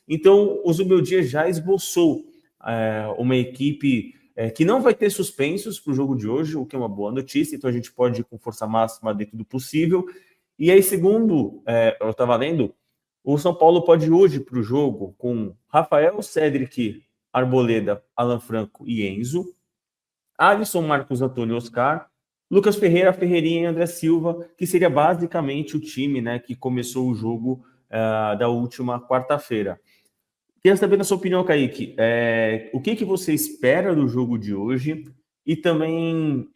Então, o Zubeldia já esboçou uma equipe que não vai ter suspensos para o jogo de hoje, o que é uma boa notícia. Então, a gente pode ir com força máxima dentro do possível. E aí, segundo eu estava lendo, o São Paulo pode ir hoje para o jogo com Rafael, Cedric, Arboleda, Alan Franco e Enzo, Alisson, Marcos Antônio, Oscar, Lucas Ferreira, Ferreirinha e André Silva, que seria basicamente o time, né, que começou o jogo da última quarta-feira. Queria saber, na sua opinião, Kaique, o que você espera do jogo de hoje e também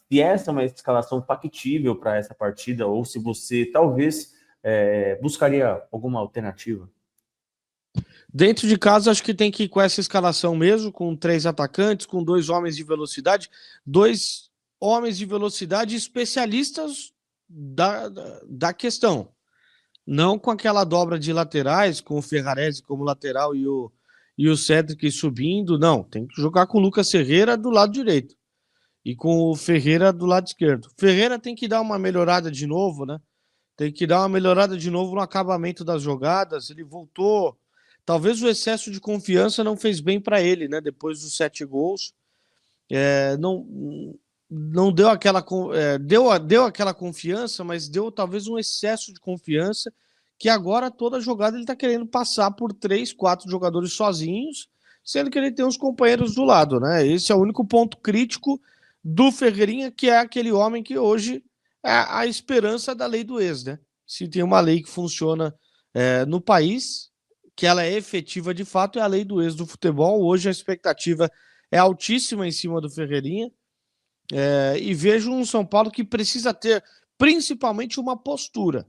se essa é uma escalação factível para essa partida ou se você talvez buscaria alguma alternativa. Dentro de casa, acho que tem que ir com essa escalação mesmo, com 3 atacantes, com 2 homens de velocidade, 2 homens de velocidade especialistas da questão. Não com aquela dobra de laterais, com o Ferrarese como lateral e o Cedric subindo, não. Tem que jogar com o Lucas Ferreira do lado direito e com o Ferreira do lado esquerdo. Ferreira tem que dar uma melhorada de novo, né? Tem que dar uma melhorada de novo no acabamento das jogadas. Ele voltou. Talvez o excesso de confiança não fez bem para ele, né? Depois dos 7 gols. Não deu aquela. Deu aquela confiança, mas deu talvez um excesso de confiança. Que agora toda jogada ele está querendo passar por 3, 4 jogadores sozinhos, sendo que ele tem os companheiros do lado, né? Esse é o único ponto crítico do Ferreirinha, que é aquele homem que hoje é a esperança da lei do ex, né? Se tem uma lei que funciona no país, que ela é efetiva de fato, é a lei do ex do futebol. Hoje a expectativa é altíssima em cima do Ferreirinha. E vejo um São Paulo que precisa ter principalmente uma postura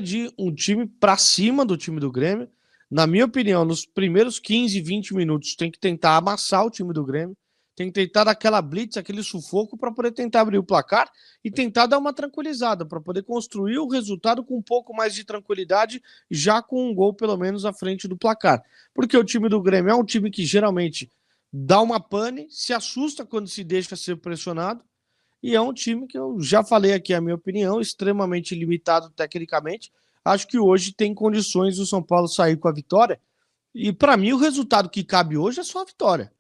de um time para cima do time do Grêmio. Na minha opinião, nos primeiros 15, 20 minutos tem que tentar amassar o time do Grêmio, tem que tentar dar aquela blitz, aquele sufoco para poder tentar abrir o placar e tentar dar uma tranquilizada, para poder construir o resultado com um pouco mais de tranquilidade, já com um gol pelo menos à frente do placar. Porque o time do Grêmio é um time que geralmente dá uma pane, se assusta quando se deixa ser pressionado, e é um time que eu já falei aqui a minha opinião, extremamente limitado tecnicamente. Acho que hoje tem condições do São Paulo sair com a vitória, e para mim o resultado que cabe hoje é só a vitória.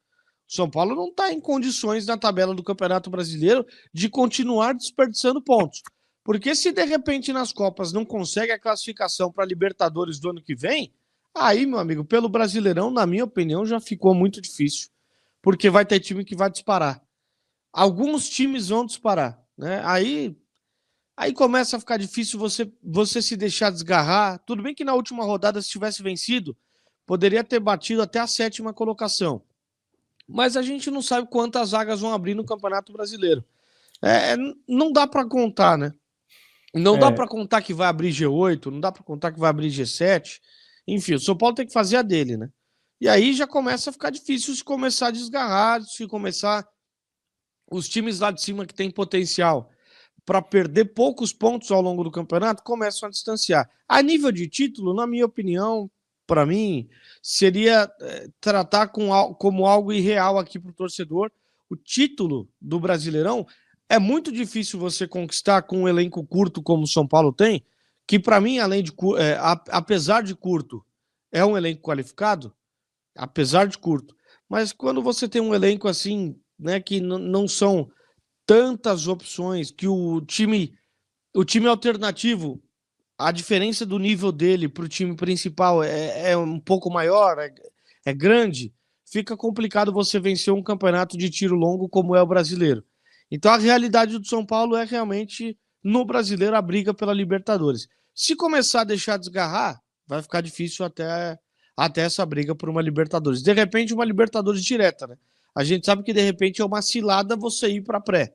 O São Paulo não está em condições na tabela do Campeonato Brasileiro de continuar desperdiçando pontos, porque se de repente nas Copas não consegue a classificação para a Libertadores do ano que vem, aí, meu amigo, pelo Brasileirão, na minha opinião, já ficou muito difícil, porque vai ter time que vai disparar. Alguns times vão disparar, né? Aí começa a ficar difícil você se deixar desgarrar. Tudo bem que na última rodada, se tivesse vencido, poderia ter batido até a 7ª colocação. Mas a gente não sabe quantas vagas vão abrir no Campeonato Brasileiro. Não dá para contar, né? Não dá para contar que vai abrir G8, não dá para contar que vai abrir G7. Enfim, o São Paulo tem que fazer a dele, né? E aí já começa a ficar difícil se começar a desgarrar, se começar os times lá de cima que têm potencial para perder poucos pontos ao longo do campeonato começam a distanciar. A nível de título, na minha opinião, para mim, seria tratar como algo irreal aqui para o torcedor. O título do Brasileirão é muito difícil você conquistar com um elenco curto como o São Paulo tem, que para mim, apesar de curto, é um elenco qualificado, apesar de curto. Mas quando você tem um elenco assim, né, que não são tantas opções, que o time alternativo, a diferença do nível dele para o time principal é um pouco maior, é grande, fica complicado você vencer um campeonato de tiro longo como é o brasileiro. Então a realidade do São Paulo é realmente, no brasileiro, a briga pela Libertadores. Se começar a deixar desgarrar, vai ficar difícil até essa briga por uma Libertadores. De repente, uma Libertadores direta, né? A gente sabe que de repente é uma cilada você ir para pré.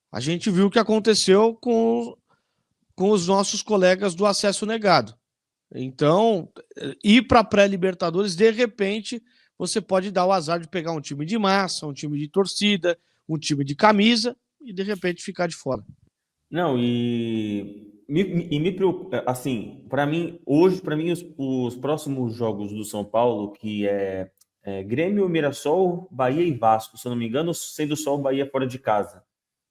A gente viu o que aconteceu com os nossos colegas do acesso negado. Então, ir para pré-Libertadores, de repente, você pode dar o azar de pegar um time de massa, um time de torcida, um time de camisa e de repente ficar de fora. Não, me preocupa, assim, para mim, hoje, os próximos jogos do São Paulo, que é Grêmio, Mirassol, Bahia e Vasco, se eu não me engano, sendo só o Bahia fora de casa.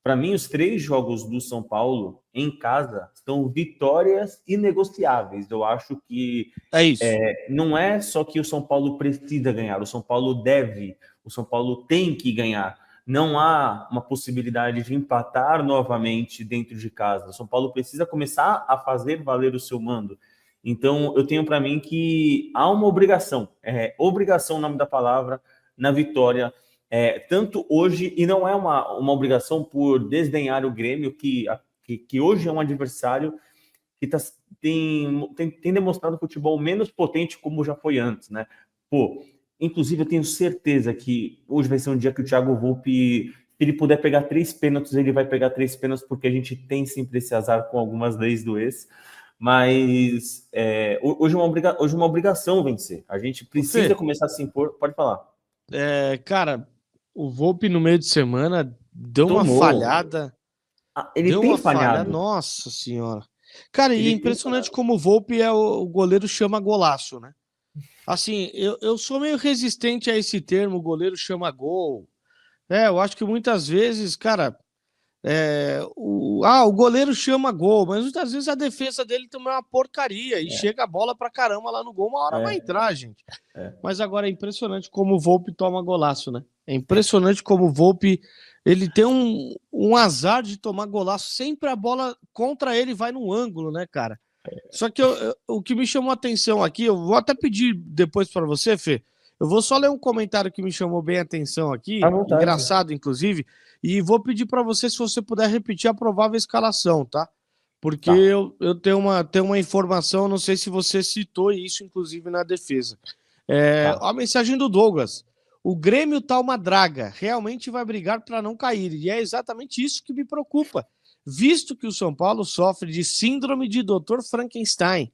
Para mim, os 3 jogos do São Paulo em casa são vitórias inegociáveis. Eu acho que É isso. não é só que o São Paulo precisa ganhar, o São Paulo deve, o São Paulo tem que ganhar. Não há uma possibilidade de empatar novamente dentro de casa. O São Paulo precisa começar a fazer valer o seu mando. Então, eu tenho para mim que há uma obrigação, obrigação, o nome da palavra, na vitória, tanto hoje, e não é uma obrigação por desdenhar o Grêmio, que hoje é um adversário que tem demonstrado futebol menos potente como já foi antes, né? Pô, inclusive eu tenho certeza que hoje vai ser um dia que o Thiago Volpi, se ele puder pegar 3 pênaltis, ele vai pegar 3 pênaltis, porque a gente tem sempre esse azar com algumas leis do ex. Mas hoje é uma obrigação vencer. A gente precisa Fê, começar a se impor. Pode falar. cara, o Volpe no meio de semana deu uma Tomou. falhada. Ele Deu tem uma falha, falhado. nossa senhora. Cara, e é Ele tem impressionante falhado. como o Volpe o goleiro chama golaço, né? Assim, eu sou meio resistente a esse termo, o goleiro chama gol. Eu acho que muitas vezes, cara, o goleiro chama gol, mas muitas vezes a defesa dele também é uma porcaria e chega a bola pra caramba lá no gol, uma hora vai É, entrar, gente. é. Mas agora é impressionante como o Volpe toma golaço, né? É impressionante como o Volpe ele tem um azar de tomar golaço. Sempre a bola contra ele vai no ângulo, né, cara? Só que o que me chamou a atenção aqui, eu vou até pedir depois para você, Fê. Eu vou só ler um comentário que me chamou bem a atenção À aqui, vontade. engraçado, inclusive, e vou pedir para você se você puder repetir a provável escalação, tá? Porque Tá. eu tenho uma informação, não sei se você citou isso, inclusive, na defesa. Tá. A mensagem do Douglas. O Grêmio tá uma draga, realmente vai brigar para não cair. E é exatamente isso que me preocupa, visto que o São Paulo sofre de síndrome de Dr. Frankenstein.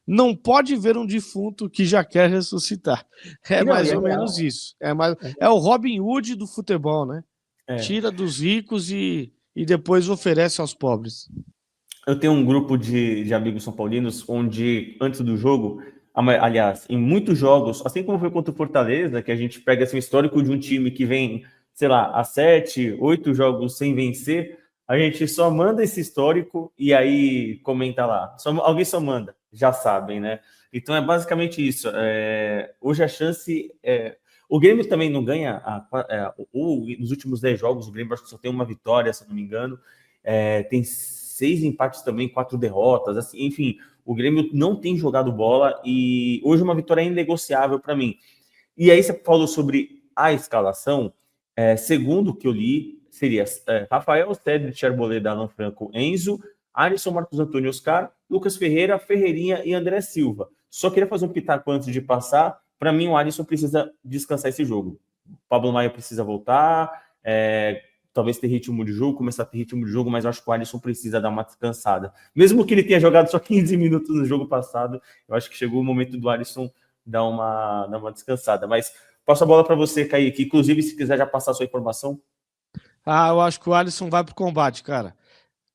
Não pode ver um defunto que já quer ressuscitar. É E não, e mais é ou menos real. isso. É o Robin Hood do futebol, né? É. Tira dos ricos e depois oferece aos pobres. Eu tenho um grupo de amigos são paulinos onde, antes do jogo, aliás, em muitos jogos, assim como foi contra o Fortaleza, que a gente pega assim, o histórico de um time que vem, sei lá, há 7, 8 jogos sem vencer, a gente só manda esse histórico e aí comenta lá. Alguém só manda, já sabem, né? Então é basicamente isso. Hoje a chance. O Grêmio também não ganha. Nos últimos 10 jogos, o Grêmio acho que só tem uma vitória, se não me engano. Tem 6 empates também, 4 derrotas. Assim, enfim, o Grêmio não tem jogado bola e hoje uma vitória é inegociável para mim. E aí você falou sobre a escalação. Segundo o que eu li, seria Rafael, Cedric, Arboleda, Alan Franco, Enzo, Alisson, Marcos Antônio, Oscar, Lucas Ferreira, Ferreirinha e André Silva. Só queria fazer um pitaco antes de passar. Para mim, o Alisson precisa descansar esse jogo. O Pablo Maia precisa voltar, talvez ter ritmo de jogo, começar a ter ritmo de jogo, mas eu acho que o Alisson precisa dar uma descansada. Mesmo que ele tenha jogado só 15 minutos no jogo passado, eu acho que chegou o momento do Alisson dar uma descansada. Mas passo a bola para você, Kaique. Inclusive, se quiser já passar a sua informação. Eu acho que o Alisson vai pro combate, cara.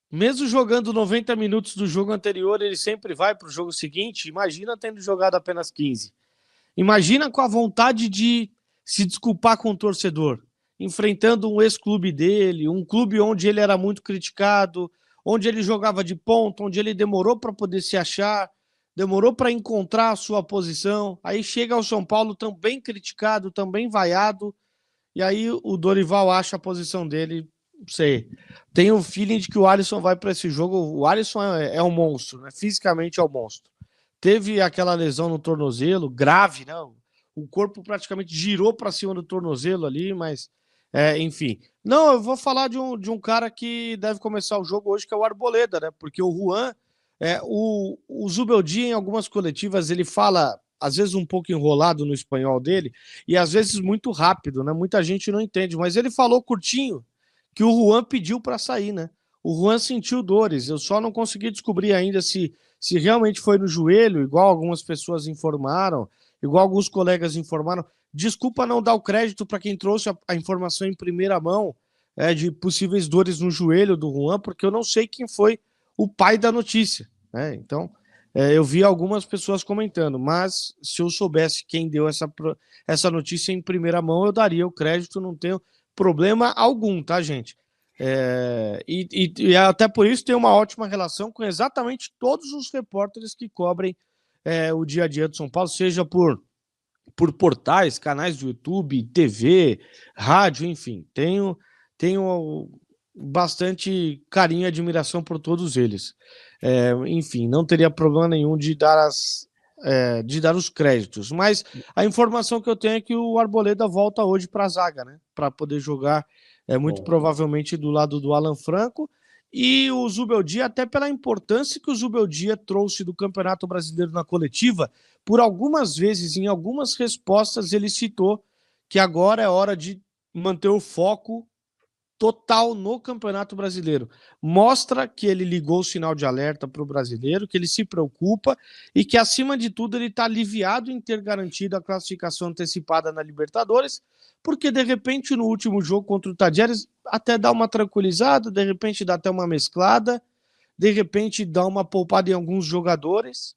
Mesmo jogando 90 minutos do jogo anterior, ele sempre vai pro jogo seguinte. Imagina tendo jogado apenas 15. Imagina com a vontade de se desculpar com o torcedor, enfrentando um ex-clube dele, um clube onde ele era muito criticado, onde ele jogava de ponta, onde ele demorou para poder se achar, demorou para encontrar a sua posição. Aí chega ao São Paulo também criticado, também vaiado, e aí o Dorival acha a posição dele. Não sei. Tenho o feeling de que o Alisson vai para esse jogo. O Alisson é um monstro, né? Fisicamente é um monstro. Teve aquela lesão no tornozelo, grave, né? O corpo praticamente girou para cima do tornozelo ali, mas enfim. Não, eu vou falar de um cara que deve começar o jogo hoje, que é o Arboleda, né? Porque o Juan, o Zubeldia, em algumas coletivas, ele fala, às vezes um pouco enrolado no espanhol dele, e às vezes muito rápido, né? Muita gente não entende, mas ele falou curtinho que o Juan pediu para sair, né? O Juan sentiu dores, eu só não consegui descobrir ainda se realmente foi no joelho, igual algumas pessoas informaram, igual alguns colegas informaram. Desculpa não dar o crédito para quem trouxe a informação em primeira mão de possíveis dores no joelho do Juan, porque eu não sei quem foi o pai da notícia, né? Então, eu vi algumas pessoas comentando, mas se eu soubesse quem deu essa notícia em primeira mão, eu daria o crédito, não tenho problema algum, tá, gente? E até por isso tem uma ótima relação com exatamente todos os repórteres que cobrem o dia a dia do São Paulo, seja por portais, canais do YouTube, TV, rádio, enfim. Tenho bastante carinho e admiração por todos eles. Enfim, não teria problema nenhum de dar os créditos. Mas a informação que eu tenho é que o Arboleda volta hoje para a zaga, né? Para poder jogar, muito provavelmente do lado do Alan Franco. E o Zubeldia, até pela importância que o Zubeldia trouxe do Campeonato Brasileiro na coletiva, por algumas vezes, em algumas respostas, ele citou que agora é hora de manter o foco total no Campeonato Brasileiro. Mostra que ele ligou o sinal de alerta para o brasileiro, que ele se preocupa e que, acima de tudo, ele está aliviado em ter garantido a classificação antecipada na Libertadores, porque, de repente, no último jogo contra o Tadieres, até dá uma tranquilizada, de repente dá até uma mesclada, de repente dá uma poupada em alguns jogadores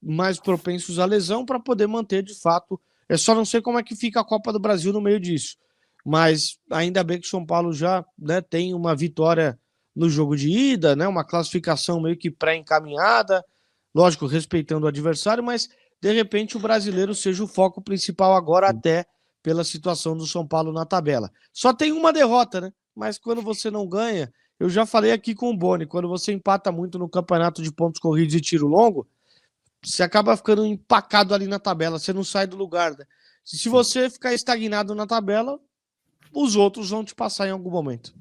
mais propensos à lesão para poder manter, de fato. Só não sei como é que fica a Copa do Brasil no meio disso. Mas ainda bem que o São Paulo já, né, tem uma vitória no jogo de ida, né, uma classificação meio que pré-encaminhada, lógico, respeitando o adversário, mas de repente o brasileiro seja o foco principal agora, até pela situação do São Paulo na tabela. Só tem uma derrota, né? Mas quando você não ganha, eu já falei aqui com o Boni, quando você empata muito no campeonato de pontos corridos e tiro longo, você acaba ficando empacado ali na tabela, você não sai do lugar, né? Se você ficar estagnado na tabela, os outros vão te passar em algum momento.